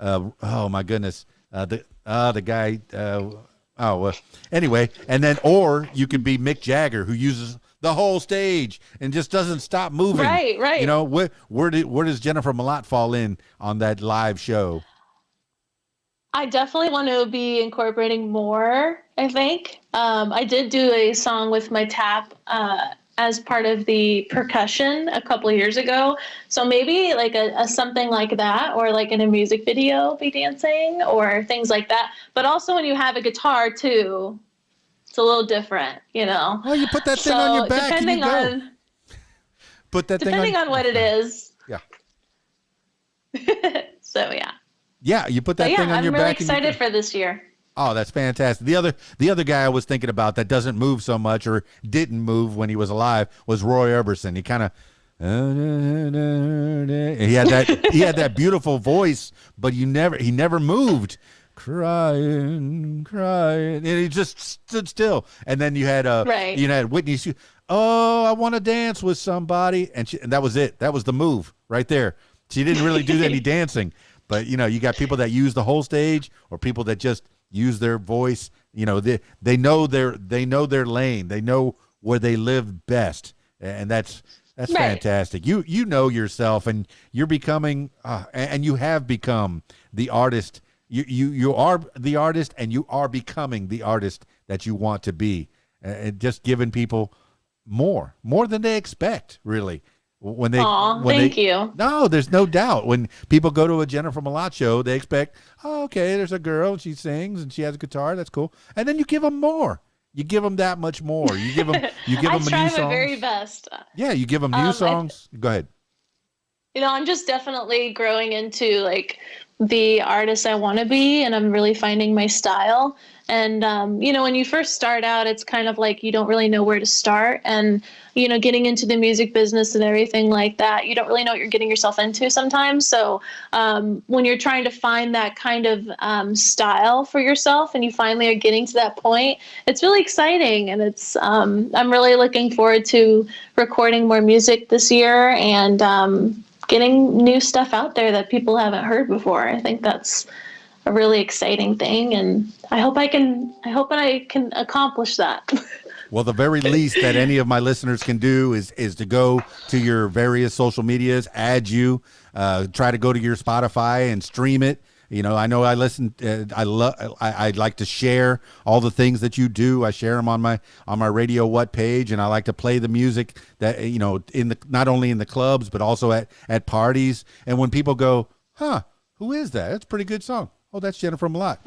Oh my goodness, the guy. Anyway, and then or you could be Mick Jagger, who uses the whole stage and just doesn't stop moving. Right. You know, where does Jennifer Mlott fall in on that live show? I definitely want to be incorporating more, I think. I did do a song with my tap as part of the percussion a couple of years ago. So maybe like a something like that, or like in a music video, be dancing or things like that. But also when you have a guitar too, it's a little different, Well, you put that thing on your back depending and you go. Put that depending thing on what it is. Yeah. So yeah. Yeah, you put that thing on your back. I'm really excited for this year. Oh, that's fantastic. The other guy I was thinking about that doesn't move so much or didn't move when he was alive was Roy Orbison. He kind of he had that beautiful voice, but he never moved. Crying, and he just stood still. And then you had Whitney. Oh, I want to dance with somebody, and that was it. That was the move right there. She didn't really do any dancing, but you got people that use the whole stage, or people that just use their voice. They know their lane. They know where they live best, and that's right. Fantastic. You know yourself, and you're becoming, and you have become the artist. You are the artist, and you are becoming the artist that you want to be, and just giving people more than they expect, really. When they, Aw, when thank they, you. no, there's no doubt. When people go to a Jennifer Mlott show, they expect, oh, okay, there's a girl and she sings and she has a guitar. That's cool. And then you give them more. You give them that much more. You give them I new try my songs. very best. Yeah, you give them new songs. Go ahead. I'm just definitely growing into like the artist I want to be, and I'm really finding my style. And when you first start out, it's kind of like you don't really know where to start, and getting into the music business and everything like that, you don't really know what you're getting yourself into sometimes. So when you're trying to find that kind of style for yourself, and you finally are getting to that point, it's really exciting, and it's I'm really looking forward to recording more music this year and getting new stuff out there that people haven't heard before. I think that's a really exciting thing, and I hope I can accomplish that. Well, the very least that any of my listeners can do is to go to your various social medias, add you, try to go to your Spotify and stream it. I know I listen. I like to share all the things that you do. I share them on my Radio What page, and I like to play the music that not only in the clubs but also at parties. And when people go, "Huh, who is that? That's a pretty good song. Oh, that's Jennifer Mlott.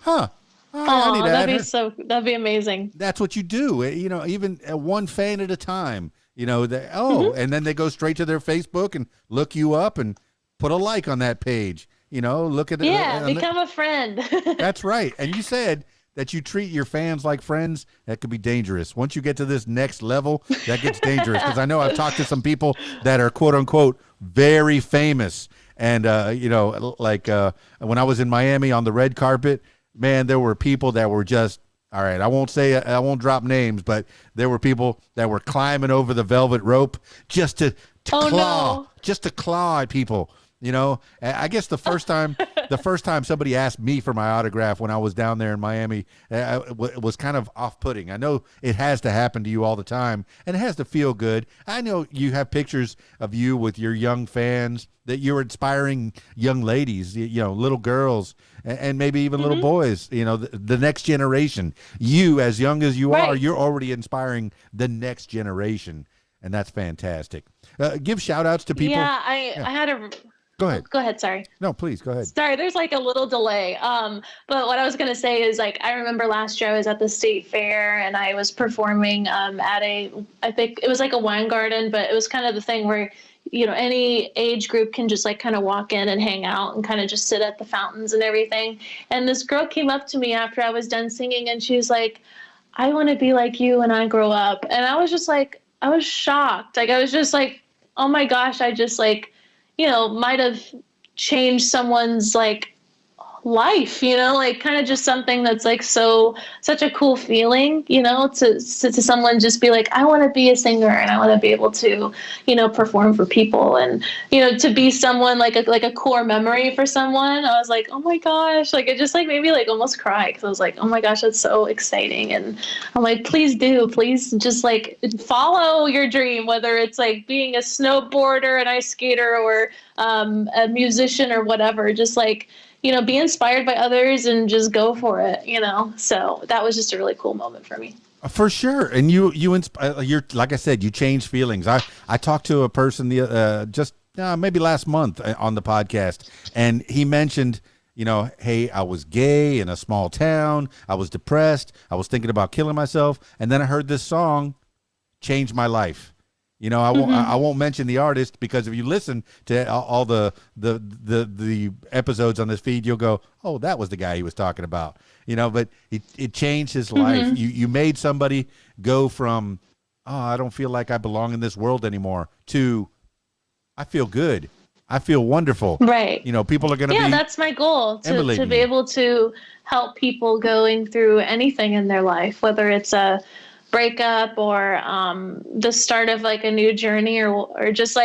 Huh? I need to add her." That'd be amazing. That's what you do. Even one fan at a time. And then they go straight to their Facebook and look you up and put a like on that page. Look at it. Yeah, become a friend. That's right. And you said that you treat your fans like friends. That could be dangerous. Once you get to this next level, that gets dangerous. Because I know I've talked to some people that are quote unquote very famous. And, when I was in Miami on the red carpet, man, there were people that were just, all right, I won't drop names, but there were people that were climbing over the velvet rope just to claw at people. I guess the first time somebody asked me for my autograph when I was down there in Miami, it was kind of off-putting. I know it has to happen to you all the time, and it has to feel good. I know you have pictures of you with your young fans, that you're inspiring young ladies, little girls, and maybe even little boys, the next generation. You, as young as you are, you're already inspiring the next generation, and that's fantastic. Give shout-outs to people. Yeah, I had a... Go ahead. Go ahead. Sorry. No, please go ahead. Sorry, there's like a little delay. But what I was gonna say is I remember last year I was at the state fair and I was performing at I think it was like a wine garden, but it was kind of the thing where any age group can just kind of walk in and hang out and kind of just sit at the fountains and everything. And this girl came up to me after I was done singing and she was like, "I want to be like you when I grow up." And I was just I was shocked. I was just oh my gosh, I just might have changed someone's life, kind of just something that's such a cool feeling, to someone just be I want to be a singer and I want to be able to, perform for people and, to be someone like a core memory for someone. I was oh my gosh, it just made me almost cry because I was oh my gosh, that's so exciting. And I'm please just follow your dream, whether it's being a snowboarder, an ice skater, or a musician or whatever, just be inspired by others and just go for it, So that was just a really cool moment for me. For sure. And you're, like I said, you change feelings. I talked to a person maybe last month on the podcast, and he mentioned, hey, I was gay in a small town. I was depressed. I was thinking about killing myself. And then I heard this song change my life. I won't mention the artist because if you listen to all the episodes on this feed, you'll go, "Oh, that was the guy he was talking about." But it changed his life. You made somebody go from, "Oh, I don't feel like I belong in this world anymore," to, "I feel good. I feel wonderful." Right. People are going to be. Yeah, that's my goal, to be able to help people going through anything in their life, whether it's a breakup or the start of a new journey or just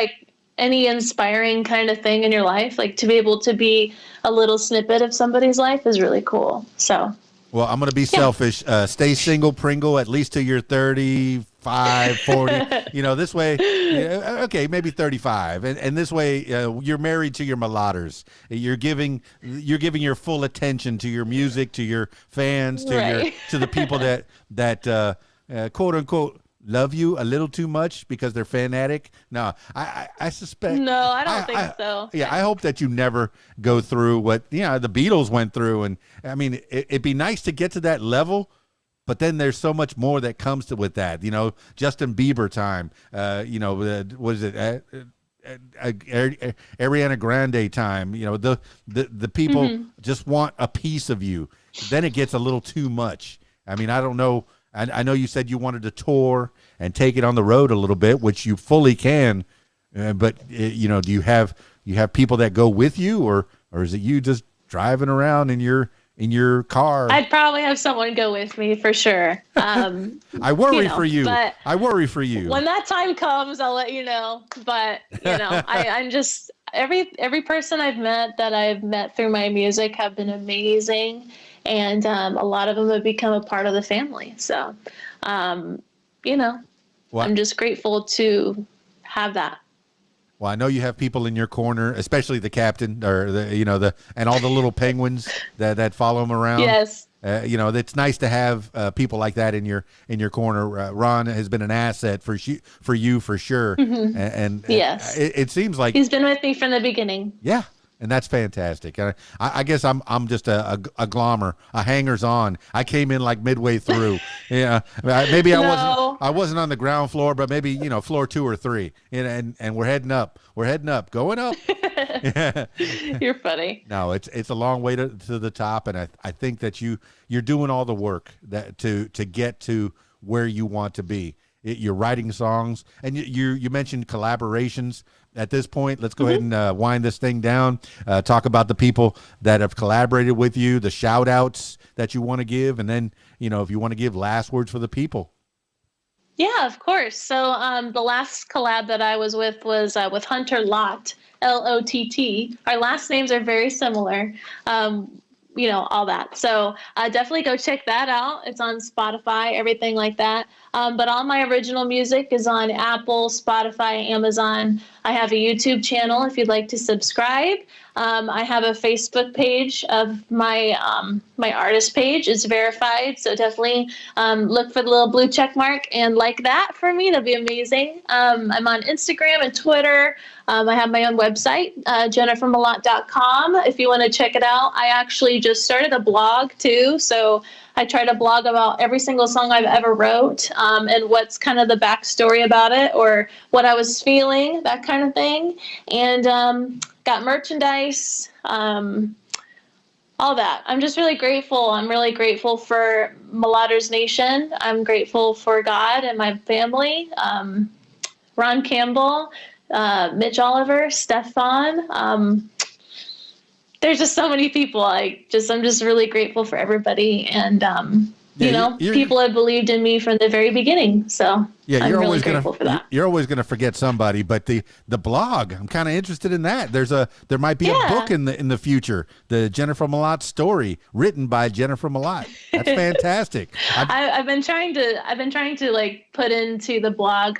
any inspiring kind of thing in your life, to be able to be a little snippet of somebody's life is really cool. So, well, I'm going to be selfish. Stay single, Pringle, at least till you're 35, 40, this way, okay, maybe 35. And this way you're married to your Mlotters. You're giving your full attention to your music, to your fans, to the people that quote unquote love you a little too much because they're fanatic? No, I suspect. No, I don't think so. Yeah, I hope that you never go through what the Beatles went through. And I mean, it'd be nice to get to that level, but then there's so much more that comes with that. Justin Bieber time. What is it? Ariana Grande time. The people just want a piece of you. Then it gets a little too much. I mean, I don't know. I know you said you wanted to tour and take it on the road a little bit, which you fully can. But do you have people that go with you, or is it you just driving around in your car? I'd probably have someone go with me for sure. I worry for you. I worry for you. When that time comes, I'll let you know. But I'm just every person I've met through my music have been amazing. And a lot of them have become a part of the family. So, I'm just grateful to have that. Well, I know you have people in your corner, especially the captain, or and all the little penguins that follow him around. Yes. It's nice to have people like that in your corner. Ron has been an asset for you for sure. Mm-hmm. And yes, it seems like he's been with me from the beginning. Yeah. And that's fantastic. I guess I'm just a glommer, a hangers on. I came in like midway through. Yeah, maybe No. I wasn't on the ground floor, but maybe floor 2 or 3. And we're heading up. Going up. You're funny. No, it's a long way to the top, and I think that you're doing all the work that to get to where you want to be. You're writing songs, and you mentioned collaborations. At this point, let's go ahead and wind this thing down. Talk about the people that have collaborated with you, the shout outs that you want to give, and then, if you want to give last words for the people. Yeah, of course. So the last collab that I was with Hunter Lott, Lott. Our last names are very similar. All that. So definitely go check that out. It's on Spotify, everything like that. But all my original music is on Apple, Spotify, Amazon. I have a YouTube channel if you'd like to subscribe. I have a Facebook page of my artist page. It's verified, so definitely look for the little blue check mark and like that for me. That'd be amazing. I'm on Instagram and Twitter. I have my own website, jennifermlott.com. If you want to check it out, I actually just started a blog too. So I try to blog about every single song I've ever wrote and what's kind of the backstory about it or what I was feeling, that kind of thing. And got merchandise, all that. I'm just really grateful. I'm really grateful for Mlotters Nation. I'm grateful for God and my family, Ron Campbell, Mitch Oliver, Stefan. There's just so many people. I'm just really grateful for everybody. And, people have believed in me from the very beginning. So yeah, I'm really grateful for that. You're always going to forget somebody, but the blog, I'm kind of interested in that. There might be a book in the future, the Jennifer Mlott story written by Jennifer Mlott. That's fantastic. I've been trying to like put into the blog,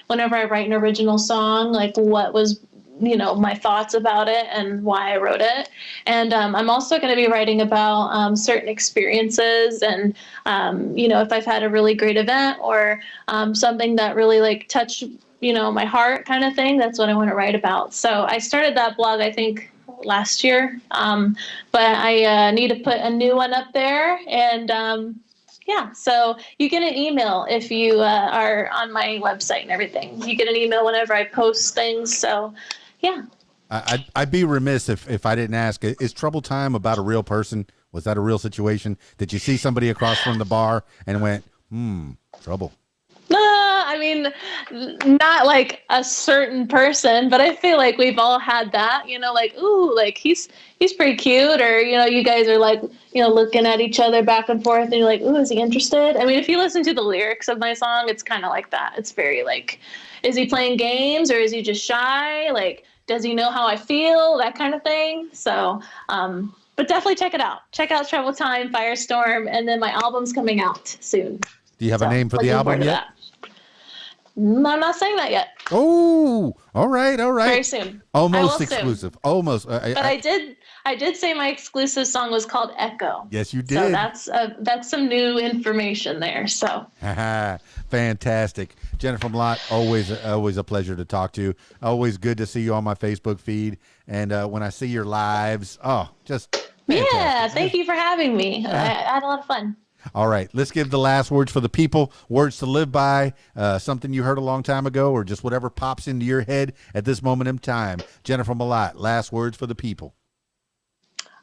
whenever I write an original song, like what was, my thoughts about it and why I wrote it. And I'm also going to be writing about certain experiences and, if I've had a really great event or something that really like touched, my heart kind of thing, that's what I want to write about. So I started that blog, I think, last year, but I need to put a new one up there. And so you get an email if you are on my website and everything. You get an email whenever I post things. So, yeah. I'd be remiss if I didn't ask, is Trouble Time about a real person? Was that a real situation? Did you see somebody across from the bar and went, trouble? I mean, not like a certain person, but I feel like we've all had that, like, ooh, like he's pretty cute. Or, you guys are like, looking at each other back and forth and you're like, ooh, is he interested? I mean, if you listen to the lyrics of my song, it's kind of like that. It's very like, is he playing games or is he just shy? Like, does he know how I feel? That kind of thing. So, but definitely check it out. Check out Trouble Time, Firestorm, and then my album's coming out soon. Do you have a name for the album yet? I'm not saying that yet. Oh, all right. Very soon. Almost exclusive. Soon. Almost. But I I did say my exclusive song was called Echo. Yes, you So did. that's some new information there. So fantastic. Jennifer Mlott, always a pleasure to talk to. Always good to see you on my Facebook feed. And when I see your lives, just fantastic. Yeah, thank you for having me. I had a lot of fun. All right, let's give the last words for the people, words to live by, something you heard a long time ago, or just whatever pops into your head at this moment in time. Jennifer Mlott, last words for the people.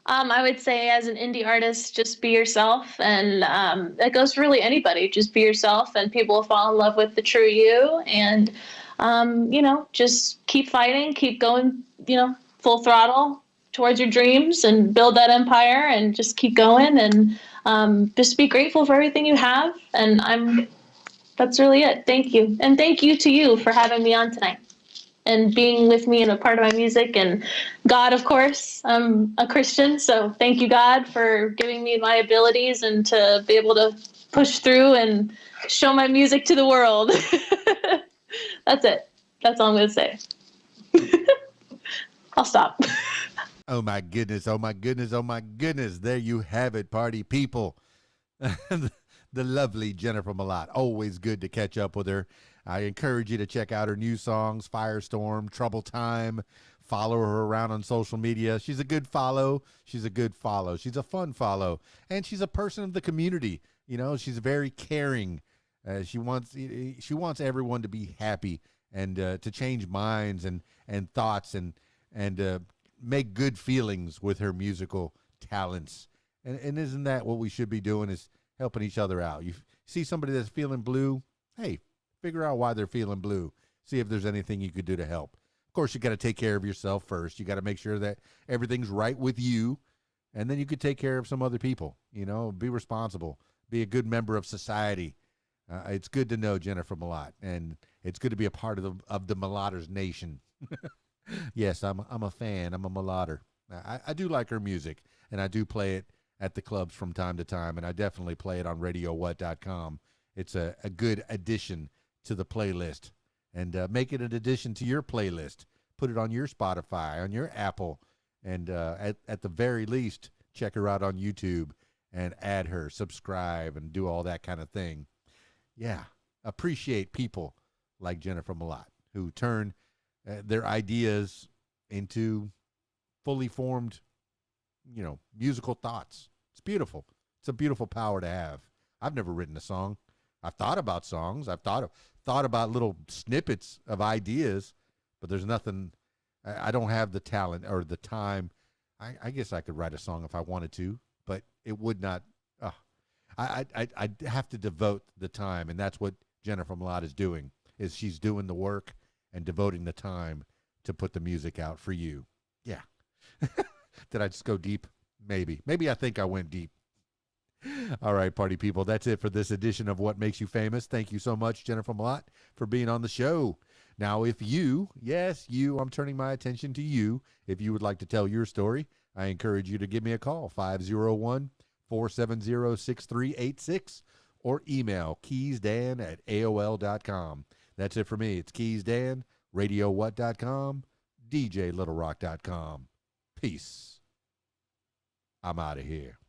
I would say as an indie artist, just be yourself. And that goes for really anybody. Just be yourself and people will fall in love with the true you. And, just keep fighting, keep going, full throttle towards your dreams and build that empire and just keep going and just be grateful for everything you have. And that's really it. Thank you. And thank you to you for having me on tonight and being with me and a part of my music. And God, of course, I'm a Christian. So thank you, God, for giving me my abilities and to be able to push through and show my music to the world. That's it. That's all I'm going to say. I'll stop. Oh my goodness. Oh my goodness. Oh my goodness. There you have it, party people. The lovely Jennifer Mlott. Always good to catch up with her. I encourage you to check out her new songs, Firestorm, Trouble Time. Follow her around on social media. She's a good follow. She's a good follow. She's a fun follow. And she's a person of the community. She's very caring. She wants everyone to be happy and to change minds and thoughts and make good feelings with her musical talents. And isn't that what we should be doing, is helping each other out? You see somebody that's feeling blue, hey, figure out why they're feeling blue. See if there's anything you could do to help. Of course, you got to take care of yourself first. You got to make sure that everything's right with you, and then you could take care of some other people. Be responsible. Be a good member of society. It's good to know Jennifer Mlott, and it's good to be a part of the Mlotters Nation. Yes, I'm a fan. I'm a Mlotter. I do like her music, and I do play it at the clubs from time to time, and I definitely play it on RadioWhat.com. It's a good addition to the playlist, and make it an addition to your playlist. Put it on your Spotify, on your Apple, and at the very least, check her out on YouTube and add her, subscribe, and do all that kind of thing. Yeah, appreciate people like Jennifer Mlott who turn their ideas into fully formed, musical thoughts. It's beautiful. It's a beautiful power to have. I've never written a song. I've thought about songs. I've thought about little snippets of ideas, but there's nothing. I don't have the talent or the time. I guess I could write a song if I wanted to, but it would not. I'd have to devote the time, and that's what Jennifer Mlott is doing. Is she's doing the work and devoting the time to put the music out for you. Yeah. Did I just go deep? Maybe I think I went deep. All right, party people, that's it for this edition of What Makes You Famous. Thank you so much, Jennifer Mlott, for being on the show. Now, if you, yes, you, I'm turning my attention to you. If you would like to tell your story, I encourage you to give me a call, 501-470-6386, or email keysdan@aol.com. That's it for me. It's keysdan, radiowhat.com, djlittlerock.com. Peace. I'm out of here.